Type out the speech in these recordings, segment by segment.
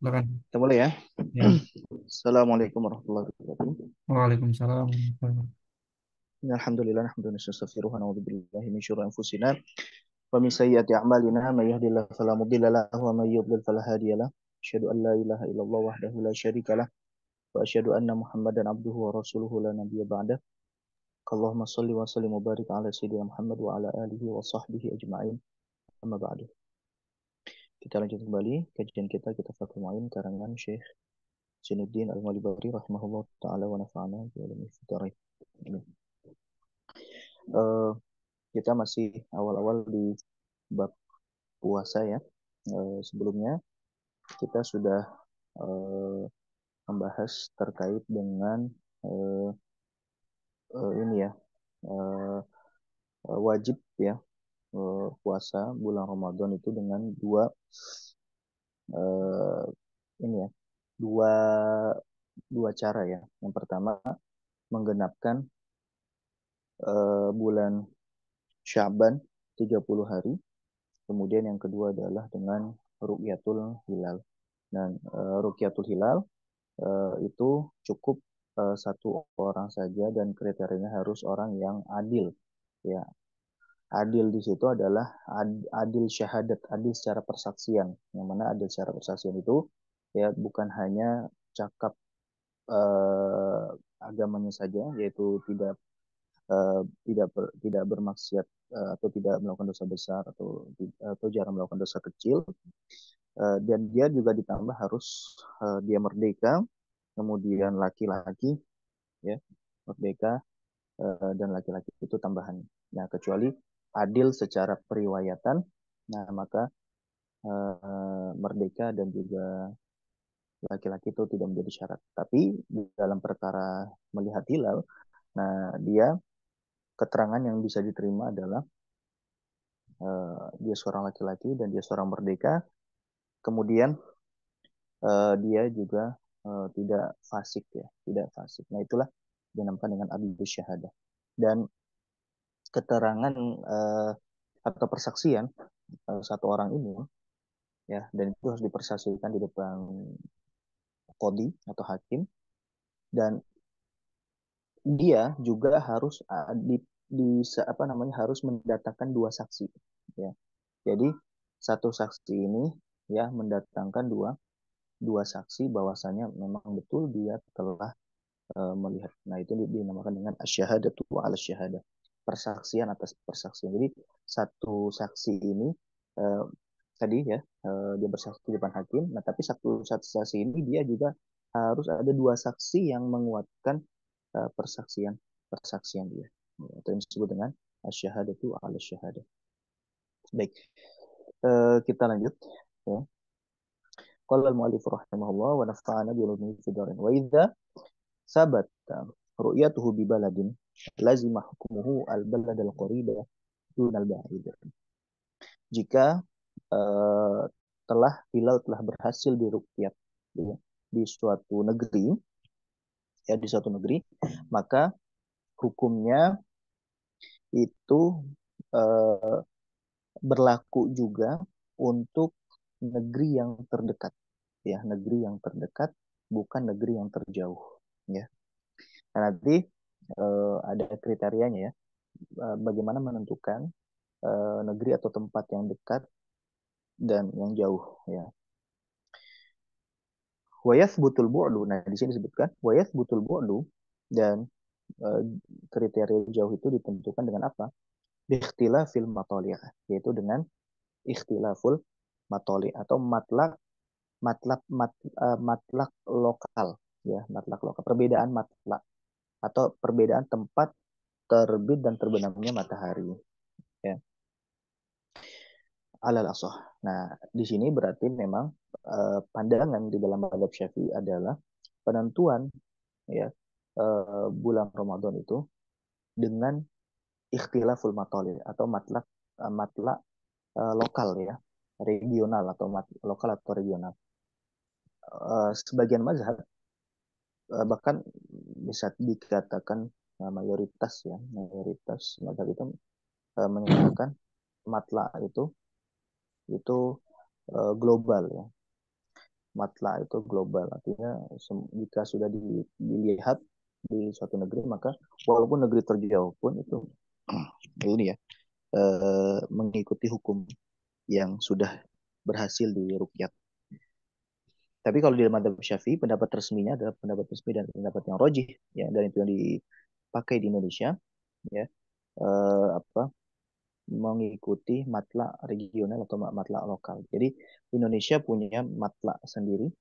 Silakan. Kita mulai ya. Ya. Assalamualaikum warahmatullahi wabarakatuh. Waalaikumsalam warahmatullahi wabarakatuh. Alhamdulillah nahmaduhu wa nastaghfiruhu wa na'udzu billahi min syururi anfusina wa min sayyiati a'malina may yahdihillahu fala mudilla lahu wa may yudlil fala hadiya lahu. Asyhadu an la ilaha illallah wahdahu la syarika lah wa asyhadu anna Muhammadan abduhu wa rasuluhu la nabiyya ba'dah. Allahumma shalli wa sallim wa barik ala sayyidina Muhammad wa ala alihi wa sahbihi ajma'in. Amma ba'du. Kita lanjut kembali kajian kita kitab Fathul Mu'in karangan Syekh Zainuddin Al-Malibari rahimahullah taala wa nafa'ana bi ilmihi fid dharain. Eh, kita masih awal-awal di bab puasa ya. Sebelumnya kita sudah eh, membahas terkait dengan eh, ini ya eh, wajib ya puasa bulan Ramadan itu dengan eh, ini ya dua dua cara ya. Yang pertama menggenapkan bulan Syaban 30 hari. Kemudian yang kedua adalah dengan ru'yatul hilal. Dan ru'yatul hilal itu cukup satu orang saja dan kriterianya harus orang yang adil. Ya, adil di situ adalah adil syahadat, adil secara persaksian. Yang mana adil secara persaksian itu ya bukan hanya cakap eh, agamanya saja, yaitu tidak bermaksiat atau tidak melakukan dosa besar atau jarang melakukan dosa kecil. Dan dia juga ditambah harus dia merdeka, kemudian laki-laki ya merdeka dan laki-laki itu tambahan. Nah, kecuali adil secara periwayatan, nah maka merdeka dan juga laki-laki itu tidak menjadi syarat. Tapi di dalam perkara melihat hilal, nah dia keterangan yang bisa diterima adalah dia seorang laki-laki dan dia seorang merdeka. Kemudian dia juga tidak fasik ya, tidak fasik. Nah itulah dinamakan dengan abdus syahadah. Dan keterangan atau persaksian satu orang ini ya, dan itu harus dipersaksikan di depan kodi atau hakim, dan dia juga harus di apa namanya harus mendatangkan dua saksi ya. Jadi satu saksi ini ya mendatangkan dua dua saksi bahwasanya memang betul dia telah melihat. Nah, itu dinamakan dengan asyhadatu ala syahadah. Persaksian atas persaksian. Jadi satu saksi ini uh, tadi ya dia bersaksi di depan hakim. Nah, tapi satu saksi ini dia juga harus ada dua saksi yang menguatkan persaksian persaksian dia. Atau yang disebut dengan asyhadatu ala syahadah. Baik, kita lanjut ya. Qala al-mu'allif rahimahullah wa nafa'ana bi ulumuhi fid dharain. Wa idza sabat ru'yatuhu bi baladin lazima hukmuhu al-balad al-qariba dun al-ba'id. Jika uh, hilal telah berhasil diruqyat ya, di suatu negeri ya di suatu negeri, maka hukumnya itu uh, berlaku juga untuk negeri yang terdekat ya, negeri yang terdekat bukan negeri yang terjauh ya. Nah, nanti ada kriterianya ya. Bagaimana menentukan negeri atau tempat yang dekat dan yang jauh ya. Wayas butul bu'du. Nah, di sini disebutkan wayas butul bu'du, dan uh, kriteria jauh itu ditentukan dengan apa? Ikhtilafil matali', yaitu dengan ikhtilaful matali' atau matlak matlak matlak lokal ya, matlak lokal, perbedaan matlak atau perbedaan tempat terbit dan terbenamnya matahari ya, alal asah. Nah, di sini berarti memang pandangan di dalam mazhab Syafi'i adalah penentuan ya bulan Ramadan itu dengan ikhtilaful matali atau matlak matlak lokal ya, regional atau lokal atau regional. Sebagian mazhab bahkan bisa dikatakan mayoritas mazhab itu menyatakan matla itu global ya. matla itu global. Artinya jika sudah dilihat di suatu negeri, maka walaupun negeri terjauh pun itu ini ya mengikuti hukum yang sudah berhasil dirukyat. Tapi kalau di madhab Syafi'i, pendapat resminya adalah pendapat resmi dan pendapat yang rojih, ya, dan itu yang dipakai di Indonesia, ya, apa mengikuti matla regional atau matla lokal. Jadi Indonesia punya matla sendiri,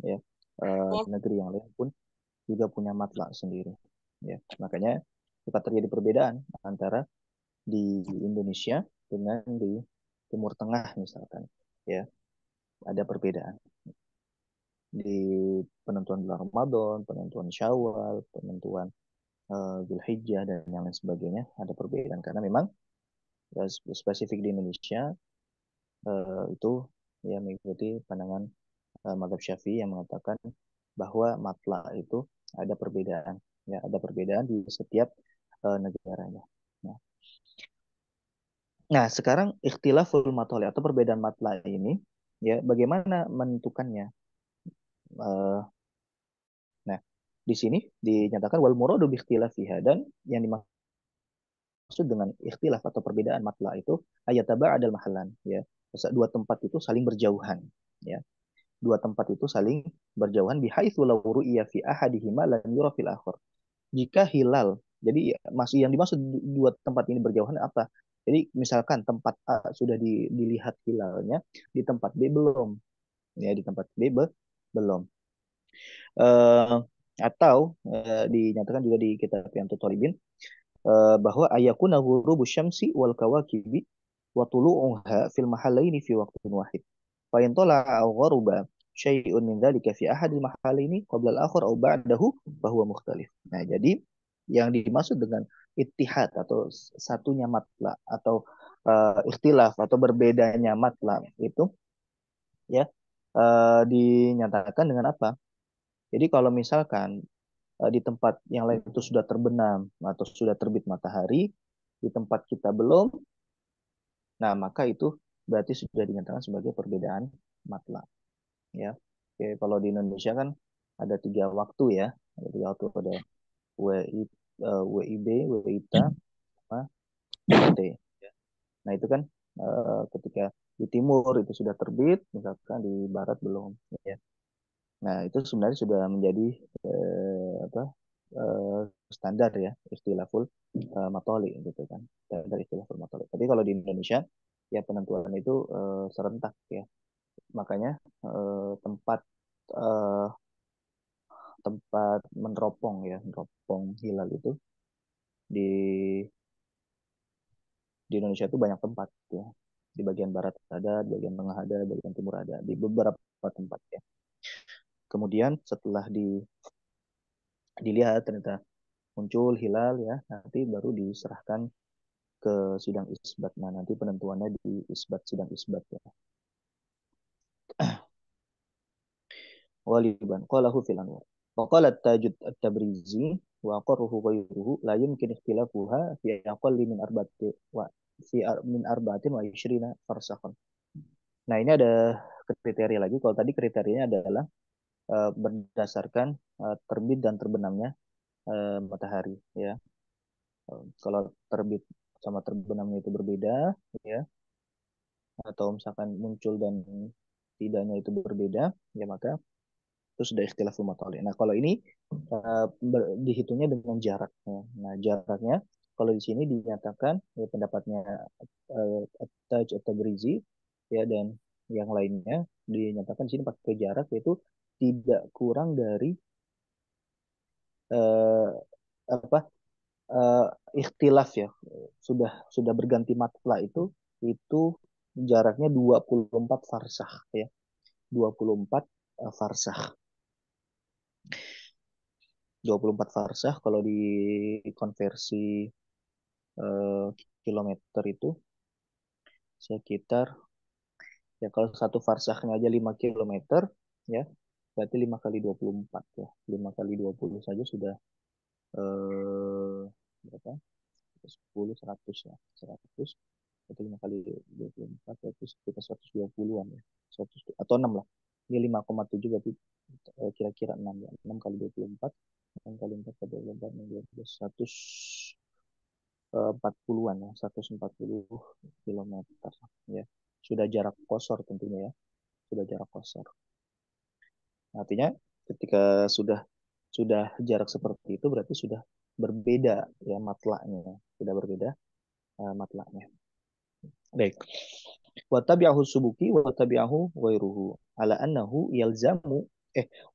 ya, negeri yang lain pun juga punya matla sendiri, ya. Makanya suka terjadi perbedaan antara di Indonesia dengan di Timur Tengah misalkan, ya, ada perbedaan di penentuan bulan Ramadan, penentuan Syawal, penentuan Zulhijjah dan yang lain sebagainya ada perbedaan karena memang spesifik di Indonesia itu ya mengikuti pandangan Mazhab Syafi'i yang mengatakan bahwa matla itu ada perbedaan, ya, ada perbedaan di setiap negaranya. Nah, nah, sekarang ikhtilaful matoli atau perbedaan matla ini, ya, bagaimana menentukannya? Eh, nah, di sini dinyatakan wal muradu bi ikhtilafiha, dan yang dimaksud dengan ikhtilaf atau perbedaan matla itu ayat adal mahalan, ya. Dua tempat itu saling berjauhan, ya. Dua tempat itu saling berjauhan bihaitsu law ru'iya fi ahadihima lan yura fil akhar. Jika hilal, jadi masih yang dimaksud dua tempat ini berjauhan apa? Jadi misalkan tempat A sudah dilihat hilalnya, di tempat B belum, ya, di tempat B belum. Uh, atau dinyatakan juga di kitab yang Tutolibin bahwa ayakuna ghurubu syamsi wal kawakibi wa tulu'uha fil mahalaini fi waqtin wahid. Fa in tala'a aw gharuba syai'un min dzalika fi ahadil mahalaini qabla al-akhar aw ba'dahu fa huwa mukhtalif. Nah, jadi yang dimaksud dengan ittihad atau satunya matla atau ikhtilaf atau berbedanya matla itu, ya, dinyatakan dengan apa? Jadi kalau misalkan di tempat yang lain itu sudah terbenam atau sudah terbit matahari, di tempat kita belum, nah maka itu berarti sudah dinyatakan sebagai perbedaan matla, ya. Oke, kalau di Indonesia kan ada tiga waktu, ya, ada tiga waktu, ada WI, WIB, WITA, sama WT. Nah itu kan ketika di timur itu sudah terbit, misalkan di barat belum, ya. Nah itu sebenarnya sudah menjadi apa eh, standar, ya, istilahul matoli gitu kan, standar istilahul matoli. Tapi kalau di Indonesia ya penentuan itu serentak, ya. Makanya tempat eh, tempat meneropong, ya, meneropong hilal itu di Indonesia itu banyak tempat, ya. Di bagian barat ada, di bagian tengah ada, di bagian timur ada, di beberapa tempat, ya. Kemudian setelah dilihat ternyata muncul hilal, ya, nanti baru diserahkan ke sidang isbat. Nah, nanti penentuannya di isbat, sidang isbat, ya. Waliban qalahu fil anwar. Wa qala Tajud at-Tabrizi wa aqarruhu ghayruhu la yumkin ikhtilafuha fi aqalli min arba'ati wa min arba'atin wa ishrina farsakhan. Nah, ini ada kriteria lagi. Kalau tadi kriterianya adalah berdasarkan terbit dan terbenamnya matahari, ya. Kalau terbit sama terbenamnya itu berbeda, ya, atau misalkan muncul dan tidaknya itu berbeda, ya, maka itu sudah ikhtilaful matali. Nah, kalau ini dihitungnya dengan jaraknya. Nah, jaraknya kalau di sini dinyatakan, ya, pendapatnya Taj at-Tabrizi, ya, dan yang lainnya dinyatakan di sini pakai jarak yaitu tidak kurang dari eh, apa eh, ikhtilaf, ya, sudah berganti matla itu jaraknya 24 farsah, ya, 24 farsah. 24 farsah kalau dikonversi eh, kilometer itu sekitar, ya, kalau satu farsahnya aja 5 kilometer, ya, berarti 5 kali 24, ya. 5 kali 20 saja sudah eh, berapa? 10, 100, ya. 100 itu 5 kali 24 itu sekitar 120-an, ya. 100 atau 6 lah. Ini 5,7 berarti kira-kira 6 ya. 6 kali 24, 6 kali 4 kali 24, 12, 140-an ya, 140 kilometer ya. Sudah jarak kosor tentunya ya, sudah jarak kosor. Artinya ketika sudah jarak seperti itu berarti sudah berbeda ya matlaknya, sudah berbeda matlaknya. Baik. Wa tabi'ahu subuki wa tabi'ahu ghairuhu ala annahu yalzamu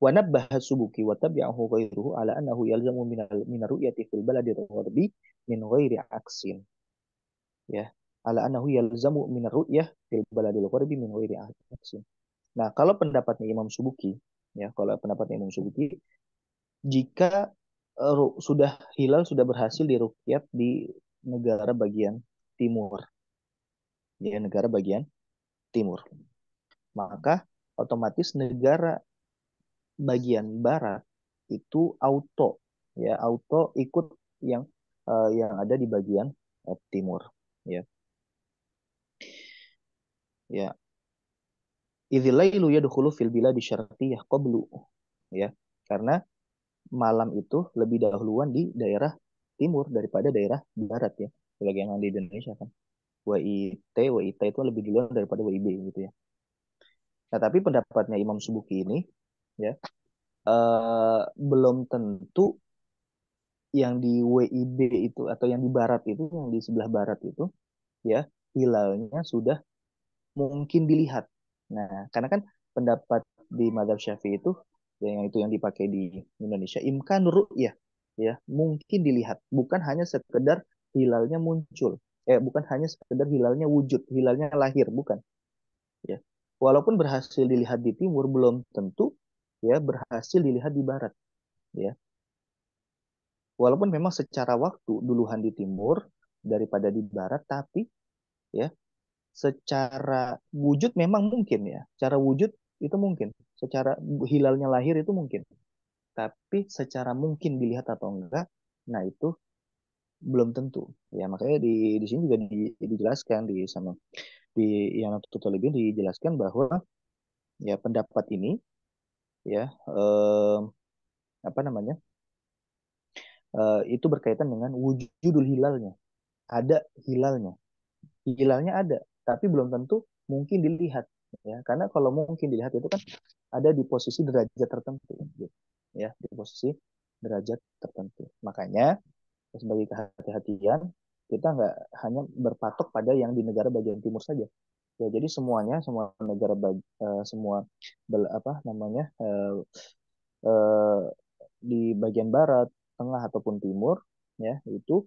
wa nabbaha subuki wa tabi'ahu ghairuhu ala annahu yalzamu min ru'yati fil baladi al-gharbi min ghairi aksin ya, ala annahu yalzamu min ru'yah fil baladi al-gharbi min ghairi aksin. Nah, kalau pendapatnya Imam Subuki ya, kalau pendapatnya Imam Subuki, jika sudah hilal sudah berhasil diruqyat di negara bagian timur, ya negara bagian timur, maka otomatis negara bagian barat itu auto ya, auto ikut yang yang ada di bagian timur ya. Ya, idzilailu yadkhulu fil biladi syarqiyah qablu ya. Karena malam itu lebih dahuluan di daerah timur daripada daerah barat ya. Sebagai yang di Indonesia kan. WIT itu lebih duluan daripada WIB gitu ya. Nah, tapi pendapatnya Imam Subuki ini ya, belum tentu yang di WIB itu atau yang di barat itu, yang di sebelah barat itu ya, hilalnya sudah mungkin dilihat. Nah, karena kan pendapat di Madzhab Syafi'i itu yang itu yang dipakai di Indonesia imkan ru'yah ya, mungkin dilihat, bukan hanya sekedar hilalnya muncul. Bukan hanya sekedar hilalnya wujud, hilalnya lahir, bukan ya. Walaupun berhasil dilihat di timur belum tentu ya berhasil dilihat di barat ya. Walaupun memang secara waktu duluan di timur daripada di barat, tapi ya secara wujud memang mungkin ya. Secara wujud itu mungkin. Secara hilalnya lahir itu mungkin. Tapi secara mungkin dilihat atau enggak, nah itu belum tentu. Ya makanya di sini juga dijelaskan di sama di yang lebih dijelaskan bahwa ya pendapat ini ya apa namanya itu berkaitan dengan wujudul hilalnya. Ada hilalnya. Hilalnya ada, tapi belum tentu mungkin dilihat ya. Karena kalau mungkin dilihat itu kan ada di posisi derajat tertentu gitu. Ya, di posisi derajat tertentu. Makanya sebagai kehati-hatian kita nggak hanya berpatok pada yang di negara bagian timur saja. Ya, jadi semuanya, semua negara semua apa namanya eh, di bagian barat, tengah ataupun timur ya itu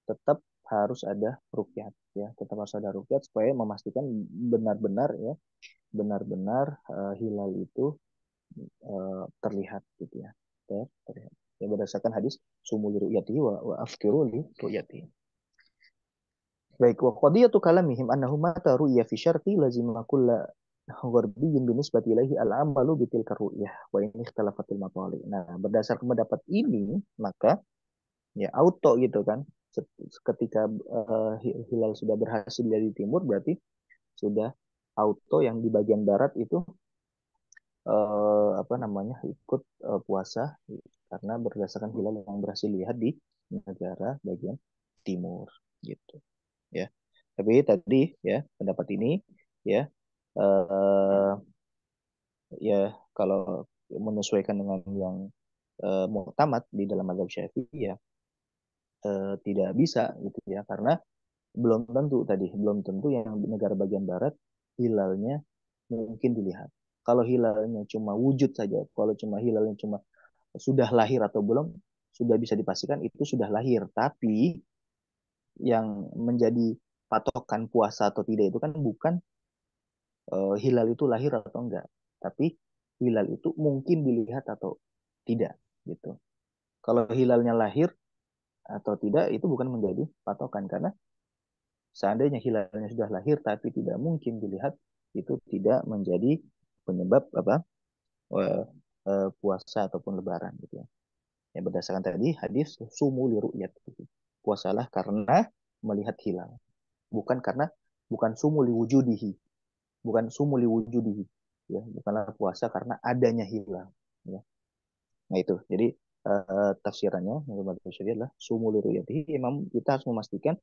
tetap harus ada rukyat ya, tetap harus ada rukyat supaya memastikan benar-benar ya, benar-benar hilal itu terlihat gitu ya, terlihat ya berdasarkan hadis sumuli ru'yati wa afkiru li ru'yati. Baik, wa qadiyatu kalamihim annahu mata ru'ya fi syarqi lazima kulla gharbiyyin binisbati ilaihi al-amalu bitilka ru'yah wa ini ikhtalafatil matali. Nah, berdasarkan pendapat ini maka ya auto gitu kan, ketika hilal sudah berhasil dari timur berarti sudah auto yang di bagian barat itu apa namanya ikut puasa karena berdasarkan hilal yang berhasil lihat di negara bagian timur gitu ya. Tapi tadi ya pendapat ini ya eh, ya kalau menyesuaikan dengan yang muktamad di dalam mazhab Syafi'i ya tidak bisa gitu ya, karena belum tentu tadi, belum tentu yang di negara bagian barat hilalnya mungkin dilihat. Kalau hilalnya cuma wujud saja, kalau cuma hilalnya cuma sudah lahir atau belum, sudah bisa dipastikan itu sudah lahir. Tapi yang menjadi patokan puasa atau tidak itu kan bukan hilal itu lahir atau enggak, tapi hilal itu mungkin dilihat atau tidak gitu. Kalau hilalnya lahir atau tidak itu bukan menjadi patokan, karena seandainya hilalnya sudah lahir tapi tidak mungkin dilihat, itu tidak menjadi penyebab apa puasa ataupun lebaran gitu ya. Yang berdasarkan tadi hadis sumu li ru'yat gitu. Puasalah karena melihat hilal. Bukan karena bukan sumu li wujudihi, bukan sumu li wujudihi. ya, bukanlah puasa karena adanya hilal. Ya. Nah itu, jadi tafsirannya menurut Syariah adalah sumul ruyatihi. Imam kita harus memastikan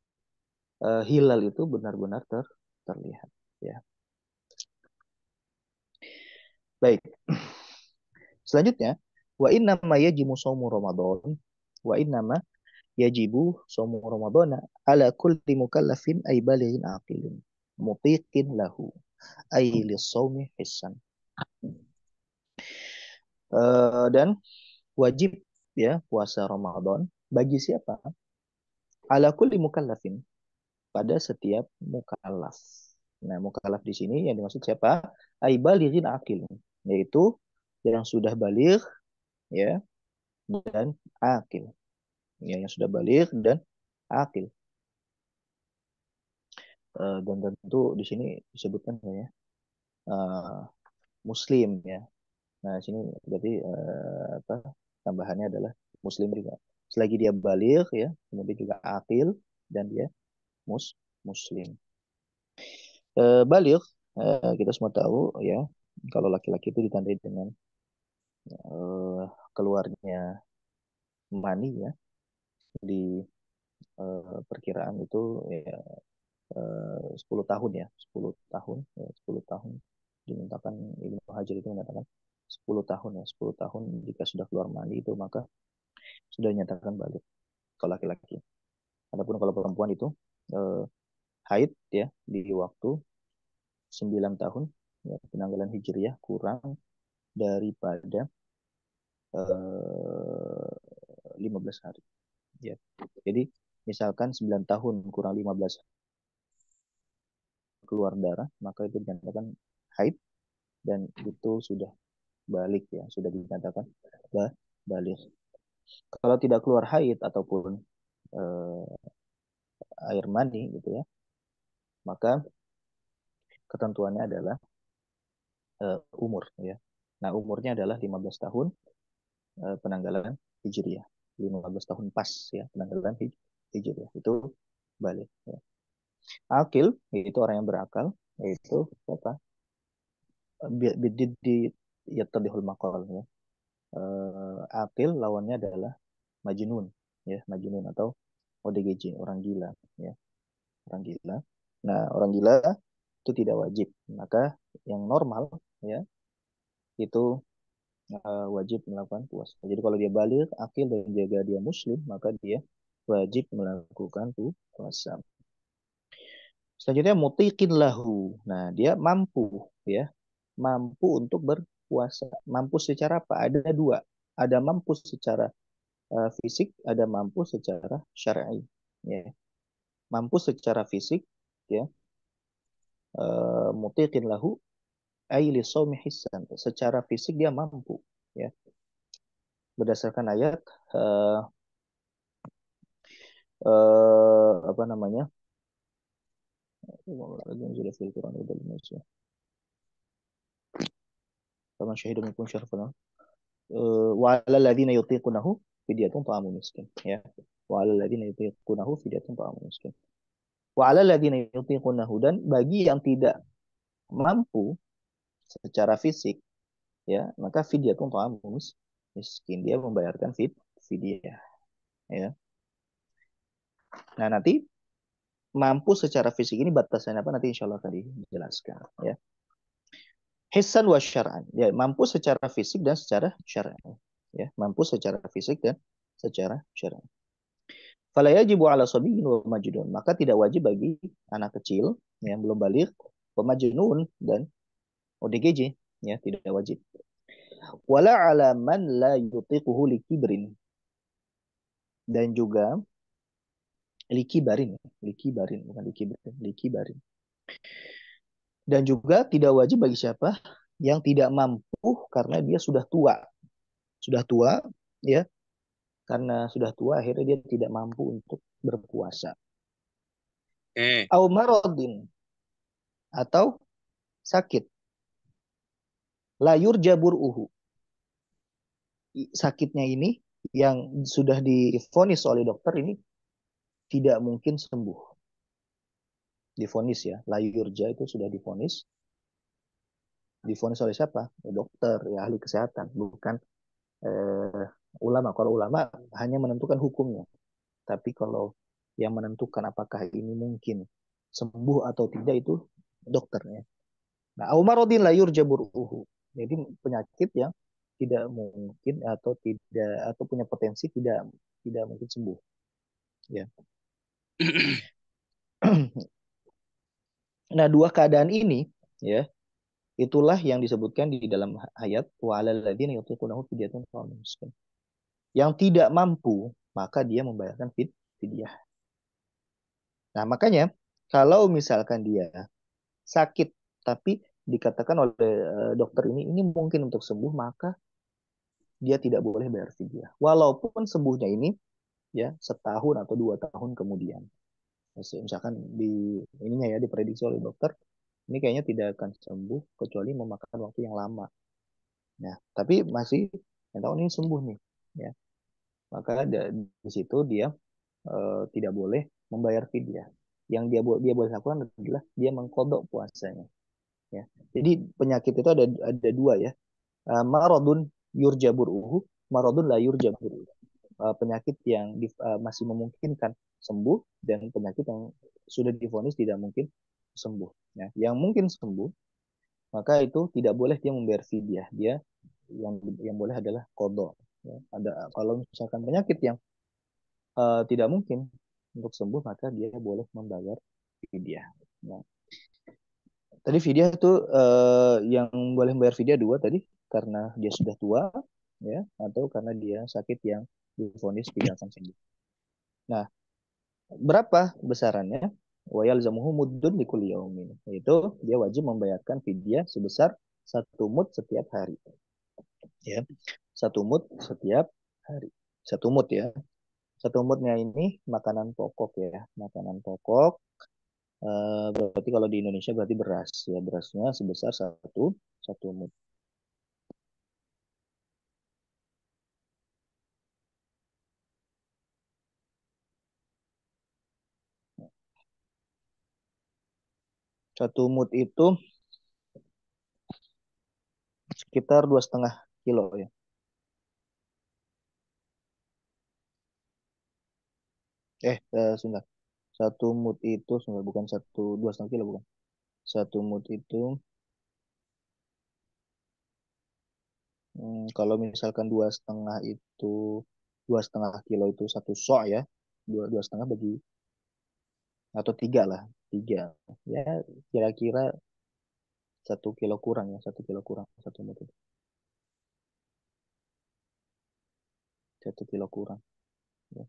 hilal itu benar-benar terlihat. Ya, baik. Selanjutnya, wa inna ma yajibu saumu Ramadan, wa inna ma yajibu saumu Ramadan ala kulli mukallafin ay balighin aqilin mutiqin lahu ay lis-saumi hissan. Dan wajib ya puasa Ramadan bagi siapa? Ala kulli mukallafin, pada setiap mukallaf. Nah, mukallaf di sini yang dimaksud siapa? Ay balighin aqilin, yaitu yang sudah baligh ya dan akil. Ya, yang sudah baligh dan akil. Dan tentu di sini disebutkan ya uh, muslim ya. Nah, sini berarti apa tambahannya adalah muslim juga. Selagi dia baligh ya, kemudian juga akil dan dia muslim. Baligh kita semua tahu ya, kalau laki-laki itu ditandai dengan uh, keluarnya mani ya di perkiraan itu ya 10 tahun ya, 10 tahun, ya, 10 tahun. Dimintakan Ibnu Hajar itu menyatakan 10 tahun ya, 10 tahun jika sudah keluar mani itu maka sudah dinyatakan balik kalau laki-laki. Adapun kalau perempuan itu eh, haid ya di waktu 9 tahun ya, penanggalan hijriah kurang daripada 15 hari ya. Jadi misalkan 9 tahun kurang 15 keluar darah, maka itu dinyatakan haid dan itu sudah balik ya, sudah dinyatakan balik. Kalau tidak keluar haid ataupun eh, air mani gitu ya, maka ketentuannya adalah umur ya. Nah, umurnya adalah 15 tahun penanggalan Hijriah. 15 tahun pas ya penanggalan Hijriah. Itu balik ya. Akil itu orang yang berakal, yaitu apa? Bidid di yattadihul maqal ya. Akil lawannya adalah majnun ya, majnun atau ODGJ, orang gila ya, orang gila. Nah, orang gila itu tidak wajib. Maka yang normal ya itu wajib melakukan puasa. Jadi kalau dia balik, akil dan jaga dia muslim, maka dia wajib melakukan puasa. Selanjutnya mutiqin lahu. Nah, dia mampu ya, mampu untuk berpuasa. Mampu secara apa? Ada dua. Ada mampu secara fisik, ada mampu secara syar'i. Ya. Mampu secara fisik, ya, mutiqin lahu ay li hissan. Secara fisik dia mampu, ya. Berdasarkan ayat apa namanya? Faman syahida minkum syahra wa 'alal ladzina yutiqunahu fidyatun ta'amu miskin, ya. Wa 'alal ladzina yutiqunahu fidyatun ta'amu miskin. Wa 'alal ladzina yutiqunahu, dan bagi yang tidak mampu secara fisik ya, maka fidyatun ta'amu miskin, dia membayarkan fidyah ya. Nah, nanti mampu secara fisik ini batasannya apa nanti insya Allah akan dijelaskan ya. Hissan wa syar'an, ya, mampu secara fisik dan secara syar'i ya, mampu secara fisik dan secara syar'i. Fala yajibu ala sabiyyin wa majnun, maka tidak wajib bagi anak kecil yang belum balik, wa majnun dan ODGJ ya, tidak wajib. Wala ala man la yutiquhu likibrin, dan juga likibarin, likibarin bukan likibarin, likibarin. Dan juga tidak wajib bagi siapa yang tidak mampu karena dia sudah tua ya, karena sudah tua akhirnya dia tidak mampu untuk berpuasa. Au maradin, atau sakit, layur jabur uhu, sakitnya ini yang sudah divonis oleh dokter ini tidak mungkin sembuh, divonis ya, layurja itu sudah divonis Divonis oleh siapa? Ya, dokter, ya ahli kesehatan, bukan eh, ulama. Kalau ulama hanya menentukan hukumnya, tapi kalau yang menentukan apakah ini mungkin sembuh atau tidak itu dokternya. Nah, aumarodin layur jabur uhu. Jadi penyakit yang tidak mungkin atau tidak atau punya potensi tidak tidak mungkin sembuh. Ya. Nah, dua keadaan ini ya itulah yang disebutkan di dalam ayat wa alal ladzina yutiqunahu fidyatun ta'amun miskin. Yang tidak mampu maka dia membayarkan fidyah. Nah, makanya kalau misalkan dia sakit tapi dikatakan oleh dokter ini mungkin untuk sembuh maka dia tidak boleh bayar fidyah. Walaupun sembuhnya ini ya setahun atau 2 tahun kemudian. Misalkan di ininya ya diprediksi oleh dokter ini kayaknya tidak akan sembuh kecuali memakan waktu yang lama. Nah, tapi masih yang tahu ini sembuh nih, ya. Maka di situ dia tidak boleh membayar fidyah. Yang dia boleh lakukan adalah dia mengkodok puasanya, ya. Jadi penyakit itu ada dua ya. Maradun yurjabur uhu, maradun la yurjabur uhu. Penyakit yang masih memungkinkan sembuh dan penyakit yang sudah divonis tidak mungkin sembuh. Ya. Yang mungkin sembuh, maka itu tidak boleh dia membayar fidyah. Dia yang boleh adalah kodok. Ya. Kalau misalkan penyakit yang tidak mungkin untuk sembuh, maka dia boleh membayar fidyah. Nah, tadi fidyah itu yang boleh membayar fidyah dua tadi karena dia sudah tua, ya, atau karena dia sakit yang divonis tidak akan sembuh. Nah, berapa besarannya? Wa yalzamuhu muddun likulli yaumin. Yaitu dia wajib membayarkan fidyah sebesar 1 mud setiap hari. Ya. 1 mud setiap hari. 1 mud ya. 1 mudnya ini makanan pokok ya. Makanan pokok. Berarti kalau di Indonesia berarti beras ya. Berasnya sebesar satu mud. Satu mud itu sekitar 2,5 kilo ya. Sebentar. 1 mud itu sebentar, bukan 2,5 kilo bukan. 1 mud itu kalau misalkan 2,5 kilo itu 1 sok ya, dua setengah bagi atau tiga lah, tiga ya kira-kira 1 kilo kurang ya, 1 kilo kurang 1 mut itu 1 kilo kurang. Ya.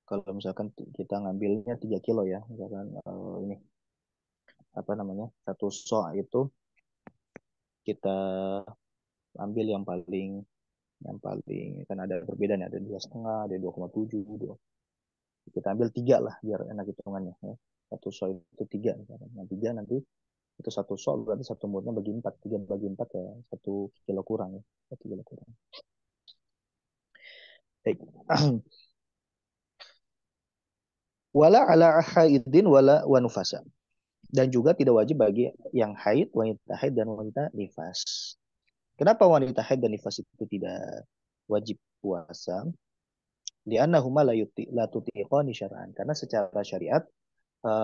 Kalau misalkan kita ngambilnya 3 kilo ya, misalkan ini apa namanya 1 sok itu kita ambil yang paling kan ada perbedaan ada 2,5 ada 2,7 kita ambil tiga lah biar enak hitungannya ya. 1 sok itu tiga misalkan. Nah, tiga nanti itu 1 sok berarti 1 mutnya bagi empat, tiga bagi empat ya 1 kilo kurang ya, 1 kilo kurang. Baik. Wala ala haidin wala wanufasa, dan juga tidak wajib bagi yang wanita haid dan wanita nifas. Kenapa wanita haid dan nifas itu tidak wajib puasa? Li'annahuma la tutiqani syar'an, karena secara syariat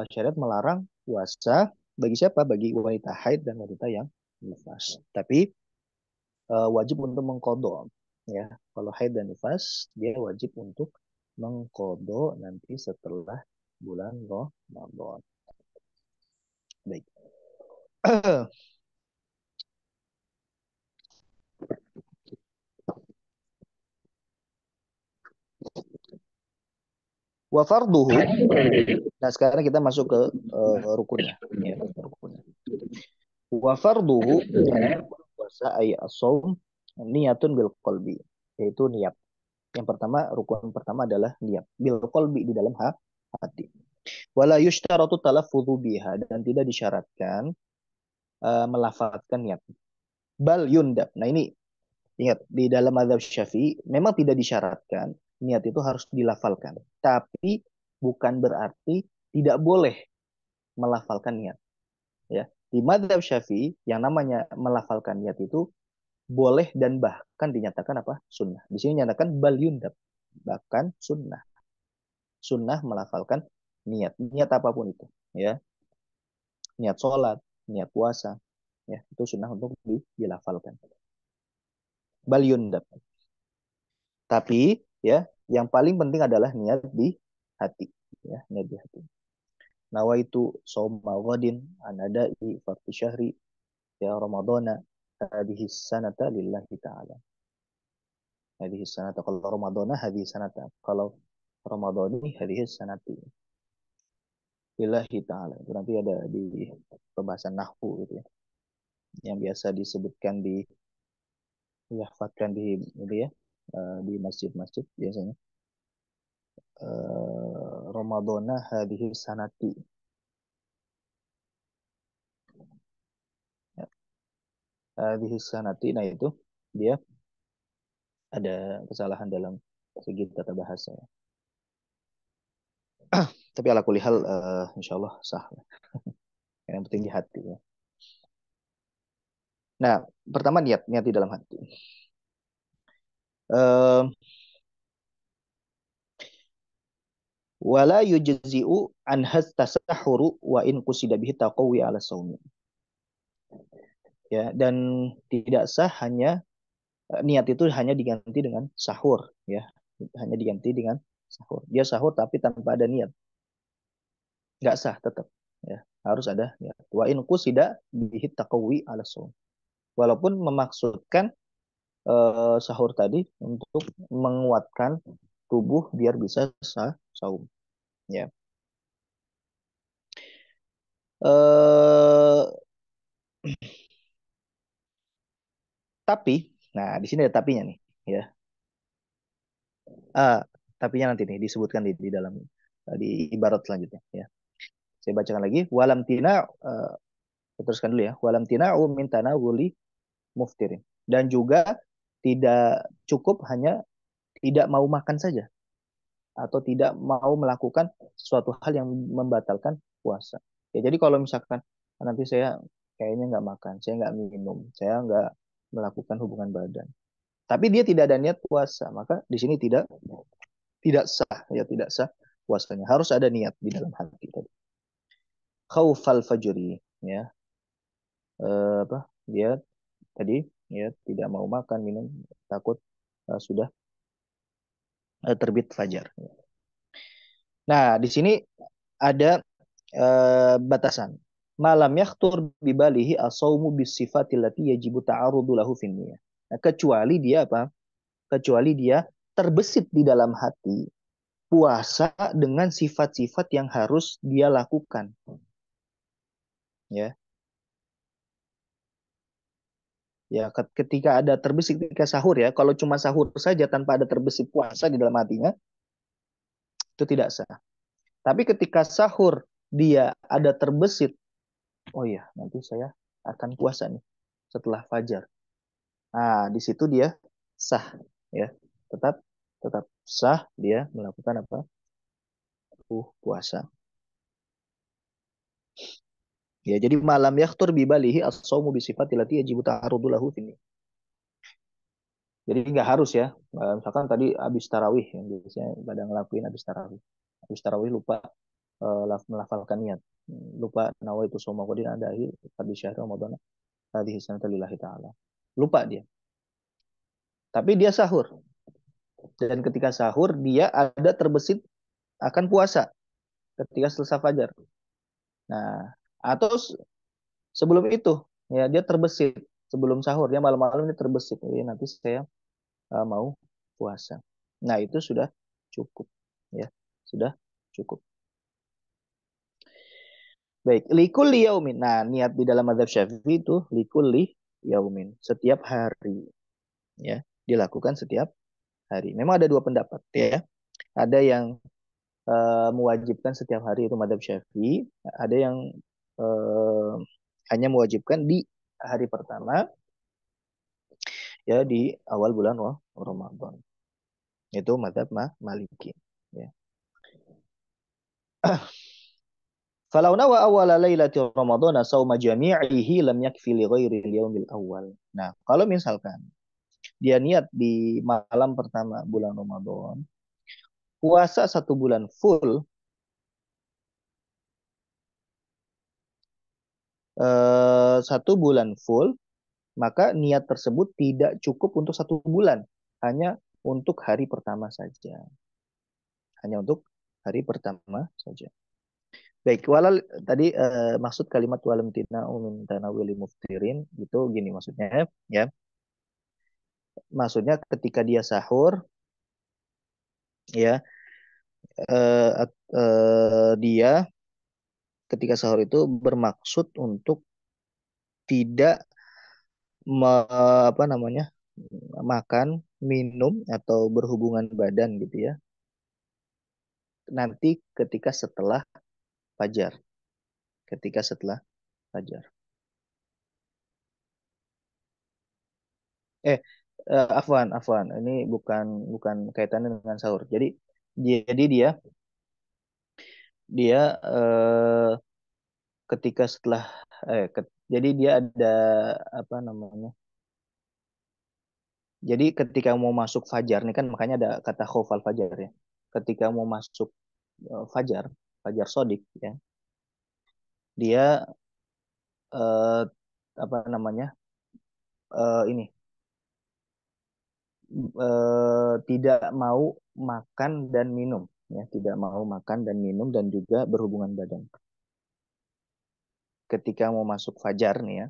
syariat melarang puasa bagi siapa? Bagi wanita haid dan wanita yang nifas. Tapi wajib untuk mengkodok ya. Kalau haid dan nifas dia wajib untuk mengkodok nanti setelah bulan Ramadan. Baik. Wa farduhu. Nah, sekarang kita masuk ke rukunnya ya, rukunnya. Wa farduhu puasa ay as-shaum niyatun bil qalbi, yaitu niat. Yang pertama, rukun pertama adalah niat bil qalbi, di dalam hati. Wala yushtaratu talaffudhu biha, dan tidak disyaratkan melafalkan niat. Bal yundab. Nah, ini ingat di dalam mazhab Syafi'i memang tidak disyaratkan niat itu harus dilafalkan. Tapi bukan berarti tidak boleh melafalkan niat, ya. Di madhab Syafi'i yang namanya melafalkan niat itu boleh dan bahkan dinyatakan apa? Sunnah. Di sini dinyatakan bal yundab, bahkan sunnah. Sunnah melafalkan niat, niat apapun itu, ya. Niat sholat, niat puasa, ya itu sunnah untuk dilafalkan. Bal yundab. Tapi ya yang paling penting adalah niat di hati, ya niat di hati. Nawaitu shauma ghadin anadai fardu syahri ya ramadhana hadhihi sanata lillahi ta'ala. Hadhihi sanata kalau ramadhana hadhihi sanata. Kalau ramadhani hadhihi sanati lillahi ta'ala. Itu nanti ada di pembahasan nahwu gitu ya. Yang biasa disebutkan di dihafalkan di gitu ya, di masjid-masjid biasanya. Ramadhana hadhihi sanati. Hadhihi sanati, nah itu dia ada kesalahan dalam segi tata bahasa ya. Tapi ala kulli hal insyaallah sah. Yang penting di hati ya. Nah, pertama niat, niat di dalam hati. Eh, Wala yujzi'u an tasahhuru wa in qusida bihi taqawi ala saumi. Ya, dan tidak sah hanya niat itu hanya diganti dengan sahur ya. Hanya diganti dengan sahur. Dia sahur tapi tanpa ada niat. Nggak sah tetap ya. Harus ada niat. Wa in qusida bihi taqawi ala saum. Walaupun memaksudkan sahur tadi untuk menguatkan tubuh biar bisa saum ya. Eh tapi, nah di sini ada tapinya nih, ya. Ah, tapinya nanti nih disebutkan di dalam di ibarat selanjutnya, ya. Saya bacakan lagi. Walam tina, teruskan dulu ya. Walam tina min tanawuli muftirin. Dan juga tidak cukup hanya tidak mau makan saja atau tidak mau melakukan suatu hal yang membatalkan puasa. Ya, jadi kalau misalkan nanti saya kayaknya nggak makan, saya nggak minum, saya nggak melakukan hubungan badan, tapi dia tidak ada niat puasa, maka di sini tidak sah ya, tidak sah puasanya. Harus ada niat di dalam hati tadi. Khaufal fajri ya, apa dia tadi ya tidak mau makan minum takut sudah terbit fajar. Nah di sini ada batasan. Malam yakhtur bibalihi asaumu bisifatil lati yajibu ta'arudu lahu finniyah. Nah, kecuali dia apa? Kecuali dia terbesit di dalam hati puasa dengan sifat-sifat yang harus dia lakukan. Ya. Ya, ketika ada terbesit ketika sahur ya, kalau cuma sahur saja tanpa ada terbesit puasa di dalam hatinya, itu tidak sah. Tapi ketika sahur dia ada terbesit, oh iya, nanti saya akan puasa nih setelah fajar. Nah, di situ dia sah ya. Tetap tetap sah dia melakukan apa? Puasa. Ya, jadi malam yakhtur bibalihi as-saumu bi sifatil lati yajibu ta'arudu lahu finni. Jadi nggak harus ya. Misalkan tadi habis tarawih yang biasanya pada ngelakuin habis tarawih. Habis tarawih lupa melafalkan niat. Lupa nawaitu shauma qadin adahi di syahr Ramadan hadhihi sanata lillahi ta'ala. Lupa dia. Tapi dia sahur. Dan ketika sahur dia ada terbesit akan puasa ketika selesai fajar. Nah, atau sebelum itu ya dia terbesit sebelum sahur dia malam-malam ini terbesit. Jadi nanti saya mau puasa. Nah, itu sudah cukup ya. Sudah cukup. Baik, likulli yaumin. Nah, niat di dalam mazhab Syafi'i itu likulli yaumin, setiap hari ya, dilakukan setiap hari. Memang ada dua pendapat ya. Ada yang mewajibkan setiap hari itu mazhab Syafi'i, ada yang uh, hanya mewajibkan di hari pertama ya di awal bulan Ramadan. Itu mazhab Maliki ya. Falau nawa awwala lailati ramadhana sauma jami'ihi lam yakfi li ghairi al-yaumil awwal. Nah, kalau misalkan dia niat di malam pertama bulan Ramadan, puasa 1 bulan full, 1 bulan full, maka niat tersebut tidak cukup untuk 1 bulan, hanya untuk hari pertama saja, hanya untuk hari pertama saja. Baik, walal tadi maksud kalimat walam tina min tanawili muftirin itu gini maksudnya ya. Maksudnya ketika dia sahur ya, dia ketika sahur itu bermaksud untuk tidak apa namanya, makan, minum atau berhubungan badan gitu ya. Nanti ketika setelah fajar, ketika setelah fajar. Eh, Afwan, Afwan. Ini bukan bukan kaitannya dengan sahur. Jadi dia dia ketika setelah jadi dia ada apa namanya? Jadi ketika mau masuk fajar nih kan makanya ada kata khofal fajar ya. Ketika mau masuk fajar, fajar sodik ya, dia eh, apa namanya? Ini tidak mau makan dan minum ya, tidak mau makan dan minum dan juga berhubungan badan. Ketika mau masuk fajar nih ya,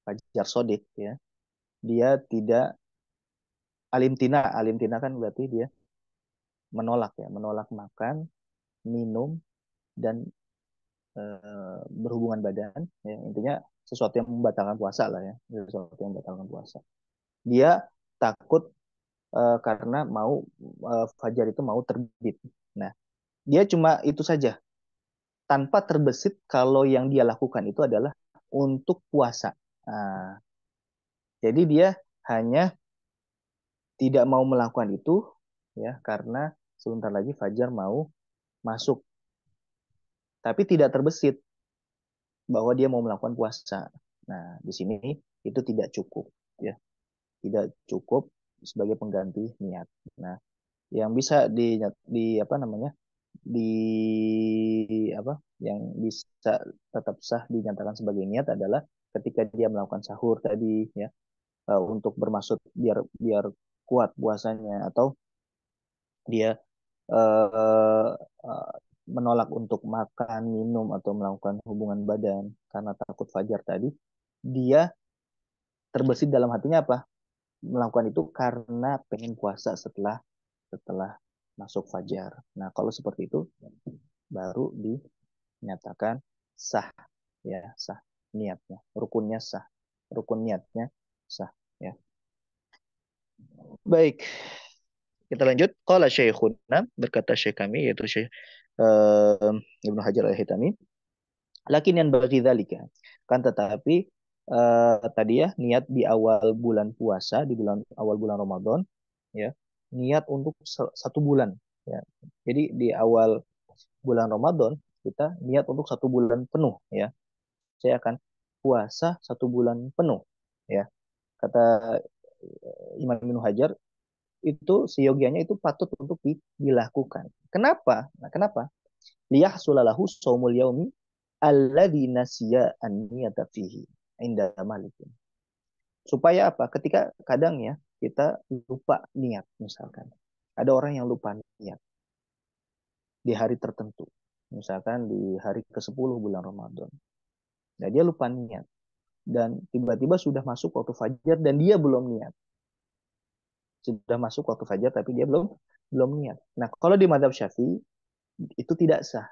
fajar sodik ya, dia tidak alim tina kan berarti dia menolak ya, menolak makan, minum dan berhubungan badan ya, intinya sesuatu yang membatalkan puasa lah ya, sesuatu yang membatalkan puasa. Dia takut karena mau fajar itu mau terbit. Nah, dia cuma itu saja tanpa terbesit kalau yang dia lakukan itu adalah untuk puasa. Nah, jadi dia hanya tidak mau melakukan itu ya karena sebentar lagi fajar mau masuk, tapi tidak terbesit bahwa dia mau melakukan puasa. Nah, di sini itu tidak cukup ya, tidak cukup sebagai pengganti niat. Nah, yang bisa di apa namanya? Di apa? Yang bisa tetap sah dinyatakan sebagai niat adalah ketika dia melakukan sahur tadi ya, untuk bermaksud biar biar kuat puasanya atau dia uh, uh, menolak untuk makan, minum atau melakukan hubungan badan karena takut fajar tadi, dia terbesit dalam hatinya apa? Melakukan itu karena pengen puasa setelah setelah masuk fajar. Nah, kalau seperti itu baru dinyatakan sah ya, sah niatnya, rukunnya sah, rukun niatnya sah ya. Baik, kita lanjut. Qala syekhuna, berkata syekh kami yaitu Syekh Ibnu Hajar Al-Haytami, lakin yang bagi dzalika. Kan tetapi tadi ya niat di awal bulan puasa, di bulan awal bulan Ramadan ya, niat untuk 1 bulan ya. Jadi di awal bulan Ramadan kita niat untuk 1 bulan penuh ya. Saya akan puasa 1 bulan penuh ya. Kata Imam Ibnu Hajar itu seyogianya itu patut untuk dilakukan. Kenapa? Nah, kenapa? Liyahsulalahu saumul yaumi alladzi nasiya an-niyata fihi inda malikin. Supaya apa? Ketika kadang ya kita lupa niat misalkan. Ada orang yang lupa niat di hari tertentu. Misalkan di hari ke-10 bulan Ramadan. Nah, dia lupa niat dan tiba-tiba sudah masuk waktu fajar dan dia belum niat. Sudah masuk waktu fajar tapi dia belum belum niat. Nah, kalau di madhab Syafi'i itu tidak sah.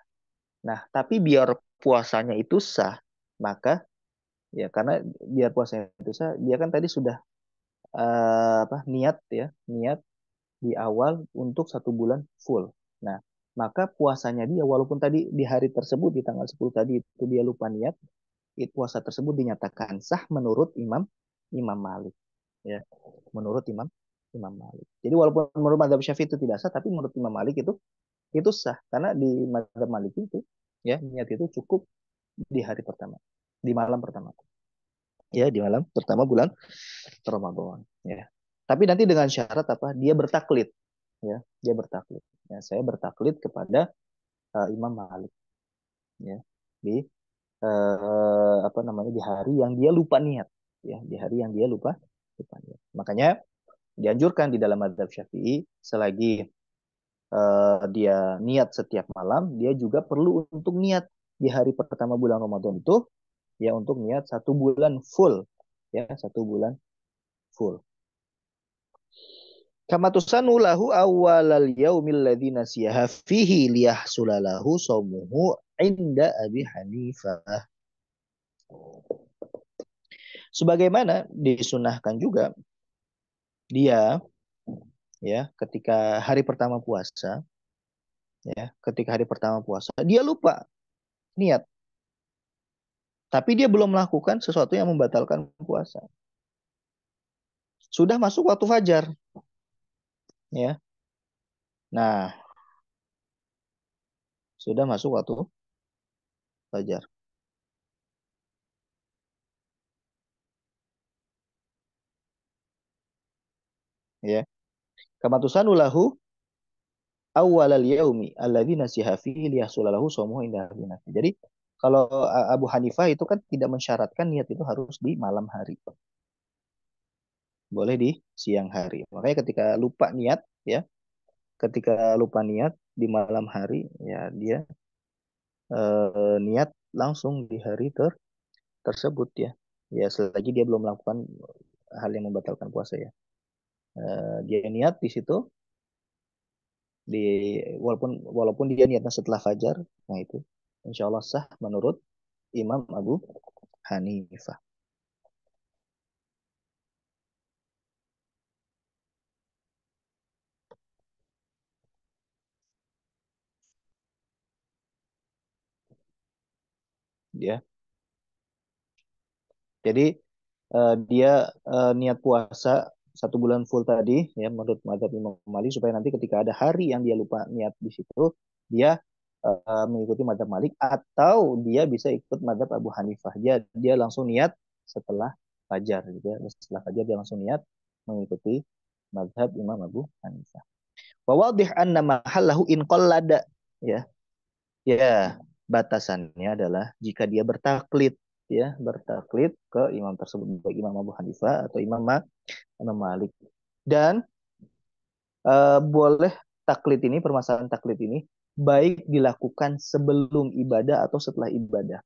Nah, tapi biar puasanya itu sah, maka ya karena biar puasanya itu sah, dia kan tadi sudah apa niat ya, niat di awal untuk 1 bulan full. Nah, maka puasanya dia walaupun tadi di hari tersebut di tanggal 10 tadi itu dia lupa niat, itu puasa tersebut dinyatakan sah menurut Imam Imam Malik ya, menurut Imam Imam Malik. Jadi walaupun menurut Madzhab Syafi'i itu tidak sah, tapi menurut Imam Malik itu sah karena di Madzhab Malik itu Ya, niat itu cukup di hari pertama, di malam pertama. Ya, di malam pertama bulan Ramadan. Ya. Tapi nanti dengan syarat apa? Dia bertaklid. Ya, dia bertaklid. Ya, saya bertaklid kepada Imam Malik. Ya, di apa namanya di hari yang dia lupa niat. Ya, di hari yang dia lupa niat. Makanya dianjurkan di dalam mazhab Syafi'i selagi dia niat setiap malam, dia juga perlu untuk niat di hari pertama bulan Ramadan itu ya untuk niat 1 bulan full ya 1 bulan full. Kama tusanu lahu awwalal yaumil ladzi nasiyaha fihi liyahsulalahu shaumuhu inda Abi Hanifah. Sebagaimana disunahkan juga dia ya ketika hari pertama puasa dia lupa niat tapi dia belum melakukan sesuatu yang membatalkan puasa. Sudah masuk waktu fajar ya. Nah, sudah masuk waktu fajar ya. Kama tusanu lahu awwalal yaumi alladzi nasiha fihi liyahsulalahu shaumuhu inda Abi Hanifah. Jadi kalau Abu Hanifah itu kan tidak mensyaratkan niat itu harus di malam hari. Boleh di siang hari. Makanya ketika lupa niat di malam hari ya dia niat langsung di hari tersebut ya. Ya selagi dia belum melakukan hal yang membatalkan puasa ya. Dia niat di situ di walaupun walaupun dia niatnya setelah fajar, nah itu insya Allah sah menurut Imam Abu Hanifah. Ya, jadi dia niat puasa 1 bulan full tadi ya menurut mazhab Imam Malik supaya nanti ketika ada hari yang dia lupa niat di situ dia mengikuti mazhab Malik atau dia bisa ikut mazhab Abu Hanifah. Dia langsung niat setelah fajar gitu ya. Setelah fajar dia langsung niat mengikuti mazhab Imam Abu Hanifah. Wa wadih anna mahallahu in qallada ya. Ya, batasannya adalah jika dia bertaklid ya, bertaklid ke imam tersebut baik Imam Abu Hanifah atau Imam Malik. Dan boleh taklid ini permasalahan taklid ini baik dilakukan sebelum ibadah atau setelah ibadah.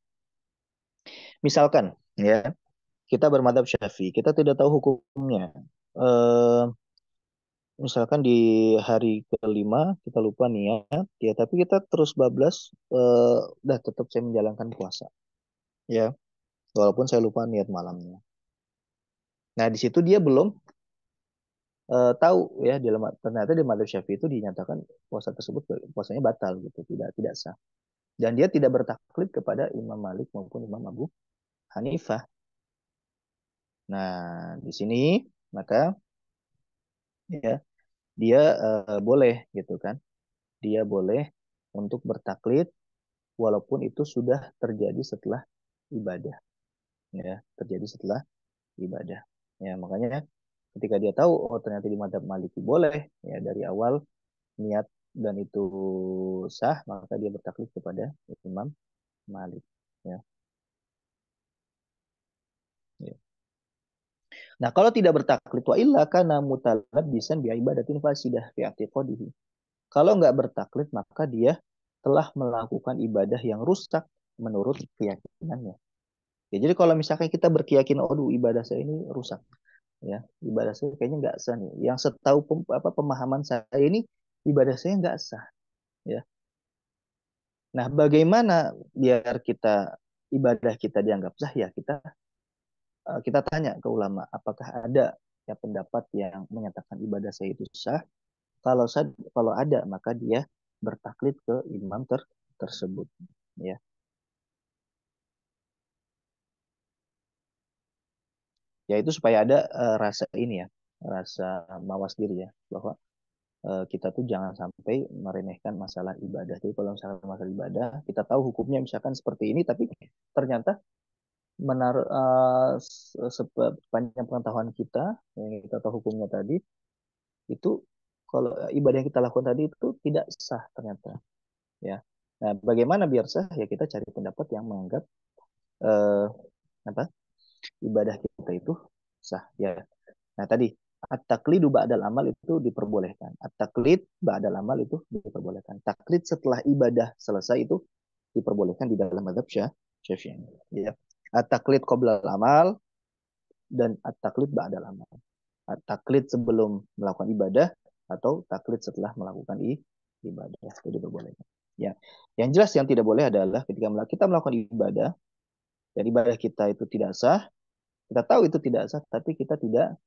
Misalkan ya, kita bermadhab Syafi'i, kita tidak tahu hukumnya. Eh, Misalkan di hari kelima kita lupa niat ya, tapi kita terus bablas udah tetap saya menjalankan puasa ya, walaupun saya lupa niat malamnya. Nah, di situ dia belum tahu ya ternyata di madhab Syafi'i itu dinyatakan puasa tersebut puasanya batal gitu, tidak tidak sah. Dan dia tidak bertaklid kepada Imam Malik maupun Imam Abu Hanifah. Nah, di sini maka ya dia boleh gitu kan. Dia boleh untuk bertaklid walaupun itu sudah terjadi setelah ibadah ya, terjadi setelah ibadah. Ya, makanya ketika dia tahu oh ternyata di madhab Maliki boleh ya dari awal niat dan itu sah maka dia bertaklid kepada Imam Malik ya. Ya. Nah, kalau tidak bertaklid wa illa kana mutalabbisan bi ibadatin fasidah fi i'tiqadihi. Kalau nggak bertaklid maka dia telah melakukan ibadah yang rusak menurut keyakinannya. Ya, jadi kalau misalkan kita berkeyakinan, oh ibadah saya ini rusak, ya ibadah saya kayaknya nggak sah nih. Yang setahu pemahaman saya ini ibadah saya nggak sah, ya. Nah, bagaimana biar ibadah kita dianggap sah ya kita tanya ke ulama, apakah ada ya pendapat yang menyatakan ibadah saya itu sah? Kalau ada, maka dia bertaklid ke imam tersebut. Ya, ya itu supaya ada rasa ini ya, rasa mawas diri ya, bahwa kita tuh jangan sampai meremehkan masalah ibadah. Jadi kalau misalkan masalah ibadah, kita tahu hukumnya misalkan seperti ini, tapi ternyata sepanjang pengetahuan kita, yang kita tahu hukumnya tadi, itu kalau ibadah yang kita lakukan tadi itu tidak sah ternyata. Ya, nah bagaimana biar sah? Ya kita cari pendapat yang menganggap eh, apa ibadah kita itu sah. Ya, nah tadi at-taqlidu ba'dal amal itu diperbolehkan. At-taqlid ba'dal amal itu diperbolehkan. Taklid setelah ibadah selesai itu diperbolehkan di dalam mazhab Syafi'i. Ya. At-taqlid qabla amal dan at-taqlid ba'dal amal. At-taqlid sebelum melakukan ibadah atau taklid setelah melakukan ibadah itu diperbolehkan. Ya. Yang jelas yang tidak boleh adalah ketika kita melakukan ibadah dan ibadah kita itu tidak sah, kita tahu itu tidak sah, tapi kita tidak